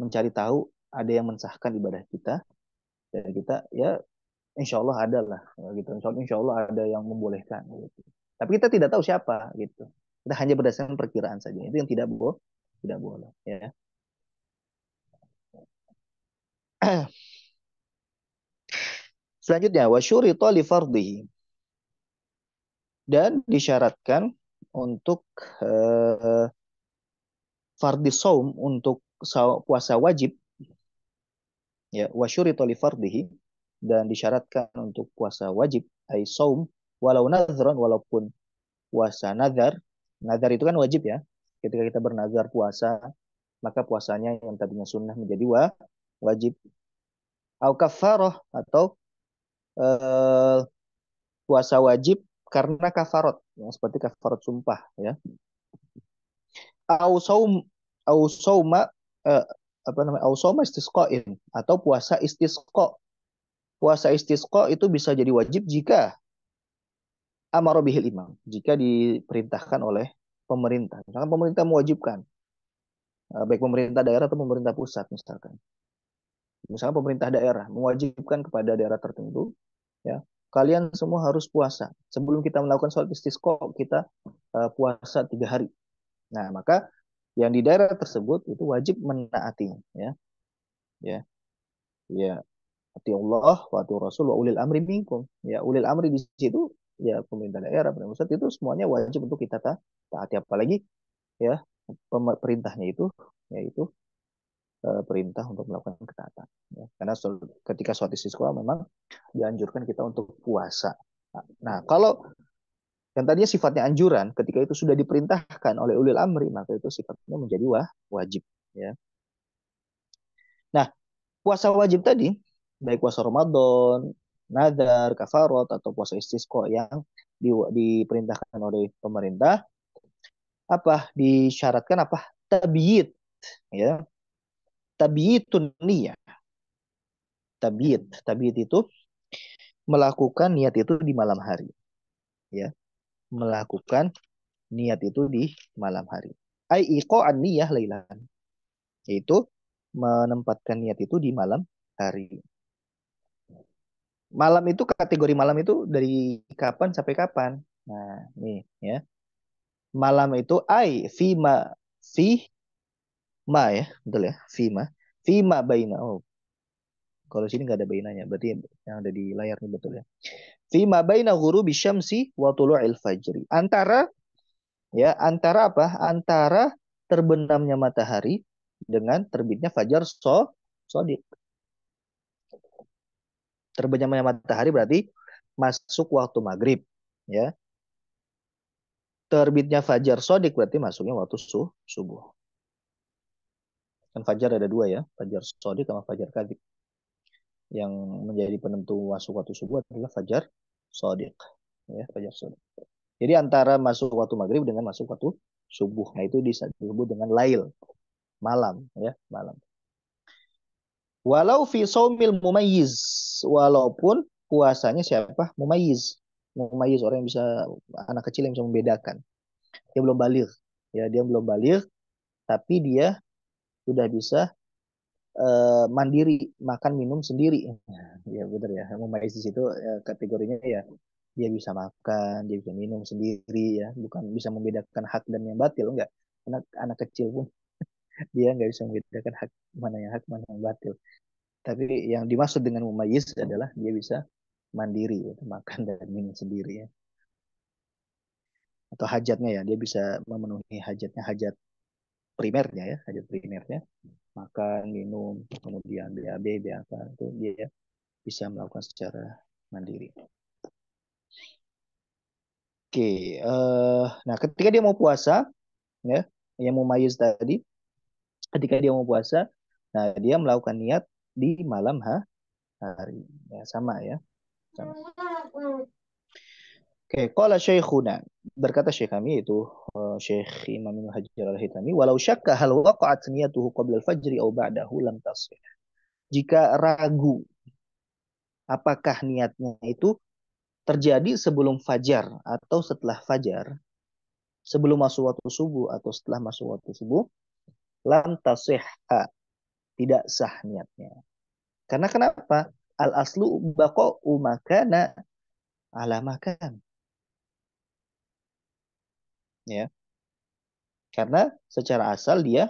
mencari tahu ada yang mensahkan ibadah kita dan kita ya insya Allah ada lah gitu, insya Allah ada yang membolehkan gitu. Tapi kita tidak tahu siapa gitu, kita hanya berdasarkan perkiraan saja, itu yang tidak boleh ya. Selanjutnya wasyurita li fardhihi, dan disyaratkan untuk uh, fardhi saum, untuk puasa wajib ya, wasyurita li fardhihi, dan disyaratkan untuk puasa wajib ai saum walau nadhran, walaupun puasa nazar. Nazar itu kan wajib ya. Ketika kita bernazar puasa, maka puasanya yang tadinya sunnah menjadi wajib. Au kafarah, atau eh, puasa wajib karena kafarot, yang seperti kafarot sumpah ya. Au saum, au sauma eh, apa namanya? Au sauma istisqain, atau puasa istisqa. Puasa istisqa itu bisa jadi wajib jika amaro bihil imam, jika diperintahkan oleh pemerintah. Misalkan pemerintah mewajibkan, baik pemerintah daerah atau pemerintah pusat misalkan. Misalkan pemerintah daerah mewajibkan kepada daerah tertentu, ya, kalian semua harus puasa. Sebelum kita melakukan sholat istisqa, kita puasa 3 hari. Nah, maka yang di daerah tersebut itu wajib menaati, ya, ya, ya, ati Allah wa ati Rasul wa ulil amri minkum. Ya, ulil amri di situ ya pemerintah daerah, pemerintah pusat, itu semuanya wajib untuk kita taati, apalagi ya perintahnya itu yaitu perintah untuk melakukan ketaatan. Ya. Karena ketika sholat istisqa memang dianjurkan kita untuk puasa. Nah, kalau yang tadinya sifatnya anjuran, ketika itu sudah diperintahkan oleh ulil amri, maka itu sifatnya menjadi wajib. Ya. Nah, puasa wajib tadi, baik puasa Ramadan, nazar, kafarot, atau puasa istisqa yang diperintahkan oleh pemerintah, apa disyaratkan apa? Tabiit, ya. Tabiitun niyah. Tabiit itu melakukan niat itu di malam hari, ya, melakukan niat itu di malam hari. Ai iqa'an niyah lailan, yaitu menempatkan niat itu di malam hari. Malam itu, kategori malam itu dari kapan sampai kapan? Nah, nih ya. Malam itu ai fi ma ya, betul ya, fi ma baina. Oh, kalau sini nggak ada bainanya, berarti yang ada di layar ini betul ya. Fi ma baina ghurubi syamsi wa tulu'il fajri. Antara apa? Antara terbenamnya matahari dengan terbitnya fajar sodik. Terbenamnya matahari berarti masuk waktu maghrib, ya. Terbitnya fajar sodik berarti masuknya waktu subuh. Kan fajar ada dua ya, fajar sodik sama fajar kadhib. Yang menjadi penentu masuk waktu subuh adalah fajar sodik, ya, fajar sodik. Jadi antara masuk waktu maghrib dengan masuk waktu subuh, nah itu disebut dengan lail, malam, ya, malam. Walau fi saumil mumayyiz, walaupun puasanya siapa? Mumayyiz. Mumayyiz, orang yang bisa, anak kecil yang bisa membedakan. Dia belum balik. Ya, dia belum balik, tapi dia sudah bisa mandiri, makan minum sendiri. Nah, ya benar ya. Mumayyiz di situ kategorinya ya, dia bisa makan, dia bisa minum sendiri ya, bukan bisa membedakan hak dan yang batil, enggak. Anak anak kecil pun dia nggak bisa membedakan hak mana yang hak, mana yang batil. Tapi yang dimaksud dengan mumayyiz adalah dia bisa mandiri, ya, makan dan minum sendiri ya. Atau hajatnya ya, dia bisa memenuhi hajatnya, hajat primernya ya, hajat primernya, makan, minum, kemudian BAB, BAK itu dia bisa melakukan secara mandiri. Oke, nah ketika dia mau puasa, ya, yang mau mayus tadi, ketika dia mau puasa, nah dia melakukan niat di malam hari, ya sama ya, sama. Oke, qala syekhuna, berkata syekh kami itu Syekh Imam Ibnu Hajar Al-Haytami, walau syakka hal waqa'at niyatuhu qabla al-fajri aw ba'dahu lam tasih. Jika ragu apakah niatnya itu terjadi sebelum fajar atau setelah fajar, sebelum masuk waktu subuh atau setelah masuk waktu subuh, lam tasihha, tidak sah niatnya. Karena kenapa? Al aslu baqa'u makana ala makan. Ya, karena secara asal dia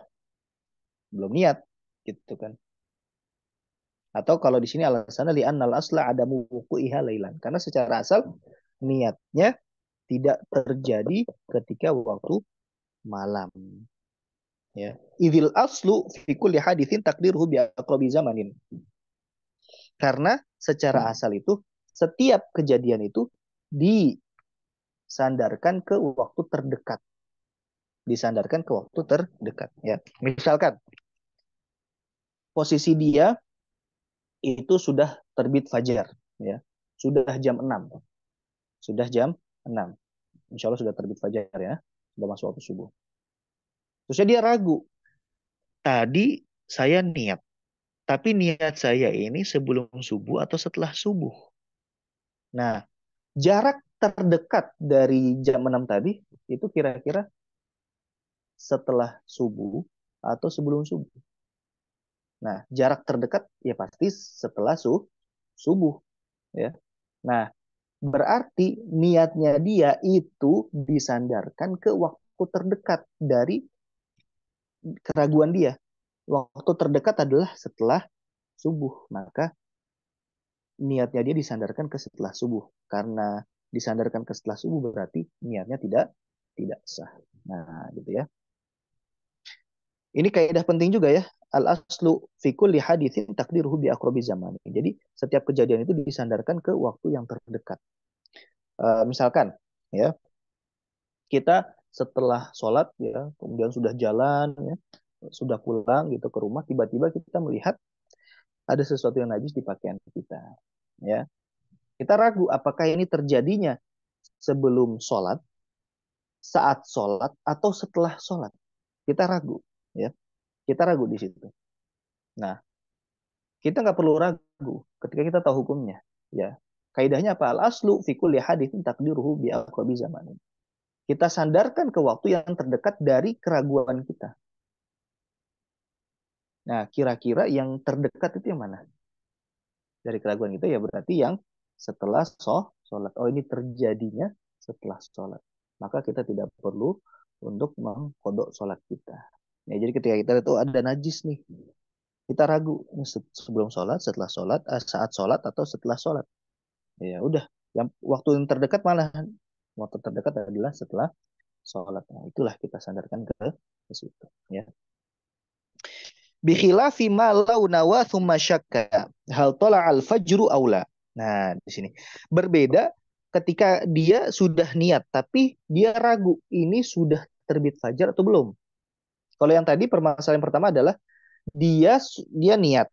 belum niat, gitu kan. Atau kalau di sini alasannya li'annal asla ada wuqu'iha lailan. Karena secara asal niatnya tidak terjadi ketika waktu malam. Ya. Idil aslu fi kulli hadithin takdirhu bi aqrabi zamanin. Karena secara asal itu setiap kejadian itu disandarkan ke waktu terdekat. Disandarkan ke waktu terdekat. Ya. Misalkan posisi dia itu sudah terbit fajar. Ya. Sudah jam 6. Sudah jam 6. Insya Allah sudah terbit fajar ya. Sudah masuk waktu subuh. Terusnya dia ragu. Tadi saya niat. Tapi niat saya ini sebelum subuh atau setelah subuh. Nah, jarak terdekat dari jam 6 tadi itu kira-kira setelah subuh atau sebelum subuh. Nah, jarak terdekat ya pasti setelah subuh ya. Nah, berarti niatnya dia itu disandarkan ke waktu terdekat dari keraguan dia. Waktu terdekat adalah setelah subuh. Maka niatnya dia disandarkan ke setelah subuh. Karena disandarkan ke setelah subuh berarti niatnya tidak sah. Nah, gitu ya. Ini kaidah penting juga ya. Al aslu fi kulli haditsin takdiruhu bi aqrabi zaman. Jadi setiap kejadian itu disandarkan ke waktu yang terdekat. Misalkan ya, kita setelah sholat ya, kemudian sudah jalan ya, sudah pulang gitu ke rumah, tiba-tiba kita melihat ada sesuatu yang najis di pakaian kita. Ya, kita ragu apakah ini terjadinya sebelum sholat, saat sholat, atau setelah sholat. Kita ragu, ya. Kita ragu di situ. Nah, kita nggak perlu ragu ketika kita tahu hukumnya, ya. Kaidahnya apa? Al aslu fi kulli haditsin takdiruhu bi aqrabi zamanin. Kita sandarkan ke waktu yang terdekat dari keraguan kita. Nah, kira-kira yang terdekat itu yang mana? Dari keraguan kita ya berarti yang setelah sholat. Oh, ini terjadinya setelah sholat. Maka kita tidak perlu untuk mengkodok sholat kita. Ya, jadi ketika kita itu ada najis nih, kita ragu sebelum sholat, setelah sholat, saat sholat atau setelah sholat. Ya udah, yang waktu yang terdekat malah waktu terdekat adalah setelah sholat. Nah, itulah kita sandarkan ke situ. Ya. Bikhilafi ma law nawa thumma syakka hal tala al fajru aula. Nah, di sini berbeda ketika dia sudah niat tapi dia ragu ini sudah terbit fajar atau belum. Kalau yang tadi permasalahan pertama adalah dia niat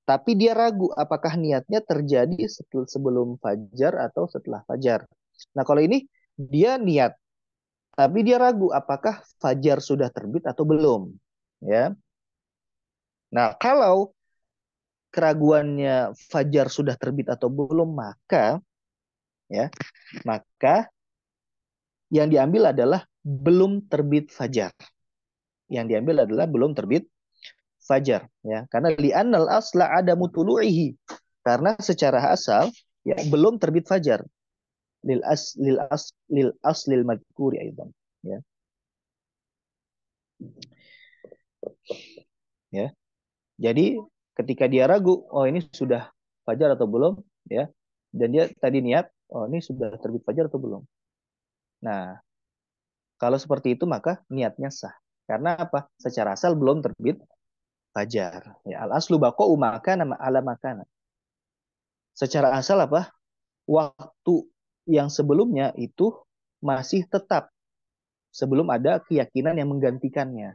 tapi dia ragu apakah niatnya terjadi sebelum fajar atau setelah fajar. Nah, kalau ini dia niat tapi dia ragu apakah fajar sudah terbit atau belum, ya. Nah, kalau keraguannya fajar sudah terbit atau belum, maka ya, maka yang diambil adalah belum terbit fajar. Yang diambil adalah belum terbit fajar, ya. Karena li'annal asla ada mutulu'ihi. Karena secara asal ya belum terbit fajar. Lil aslil madhkuri aidan, ya. Ya. Jadi Ketika dia ragu, oh ini sudah fajar atau belum, ya, dan dia tadi niat, oh ini sudah terbit fajar atau belum. Nah, kalau seperti itu maka niatnya sah. Karena apa? Secara asal belum terbit fajar. Ya, al aslu baqa'u makana ala makana. Secara asal apa? Waktu yang sebelumnya itu masih tetap sebelum ada keyakinan yang menggantikannya.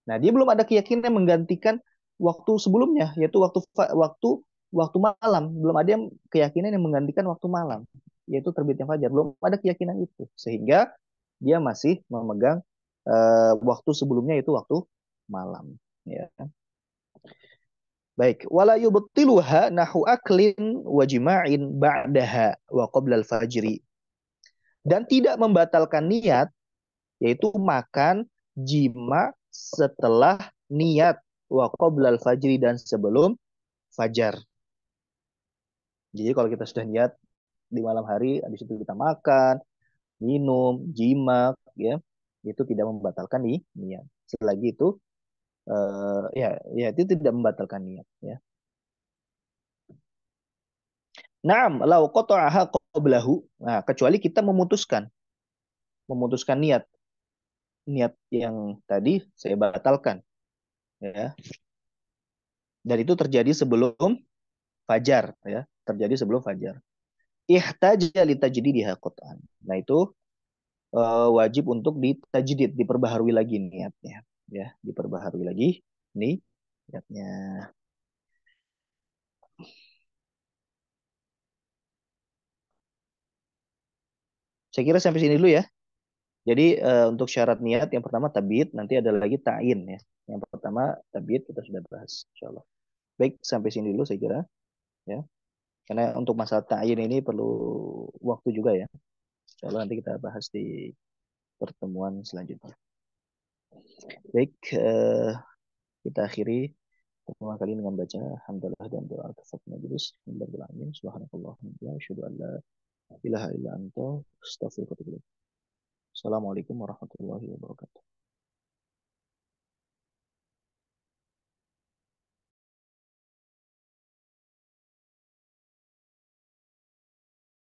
Nah, dia belum ada keyakinan yang menggantikan waktu sebelumnya, yaitu waktu malam. Belum ada yang keyakinan yang menggantikan waktu malam, yaitu terbitnya fajar. Belum ada keyakinan itu, sehingga dia masih memegang waktu sebelumnya itu waktu malam. Ya. Baik, wala yubtiluha nahu aklin wa jima'in ba'daha wa qabla al-fajri. Dan tidak membatalkan niat, yaitu makan, jima setelah niat, wa qabla al-fajri dan sebelum fajar. Jadi kalau kita sudah niat di malam hari, habis itu kita makan, minum, jima, ya, itu tidak membatalkan niat. Selagi itu, ya itu tidak membatalkan niat. Ya. Naam, lau qata'aha qablahu. Nah, kecuali kita memutuskan niat, niat yang tadi saya batalkan, ya. Dan itu terjadi sebelum fajar, ya, terjadi sebelum fajar. Ihtaja li tajdidiha qat'an. Nah, itu wajib untuk ditajdid, diperbaharui lagi niatnya, ya, diperbaharui lagi nih niatnya. Saya kira sampai sini dulu ya. Jadi untuk syarat niat yang pertama tabit, nanti ada lagi ta'in ya. Yang pertama tabit kita sudah bahas insyaallah. Baik, sampai sini dulu saya kira ya. Karena untuk masalah ta'in ini perlu waktu juga ya. Insyaallah nanti kita bahas di pertemuan selanjutnya. Baik, kita akhiri pertemuan kali ini dengan baca hamdalah dan doa al-kafat majelis. Alhamdulillah, subhanakallahumma wa asyhadu an la ilaha illa anta astaghfiruka wa atubu ilaik. Assalamualaikum warahmatullahi wabarakatuh.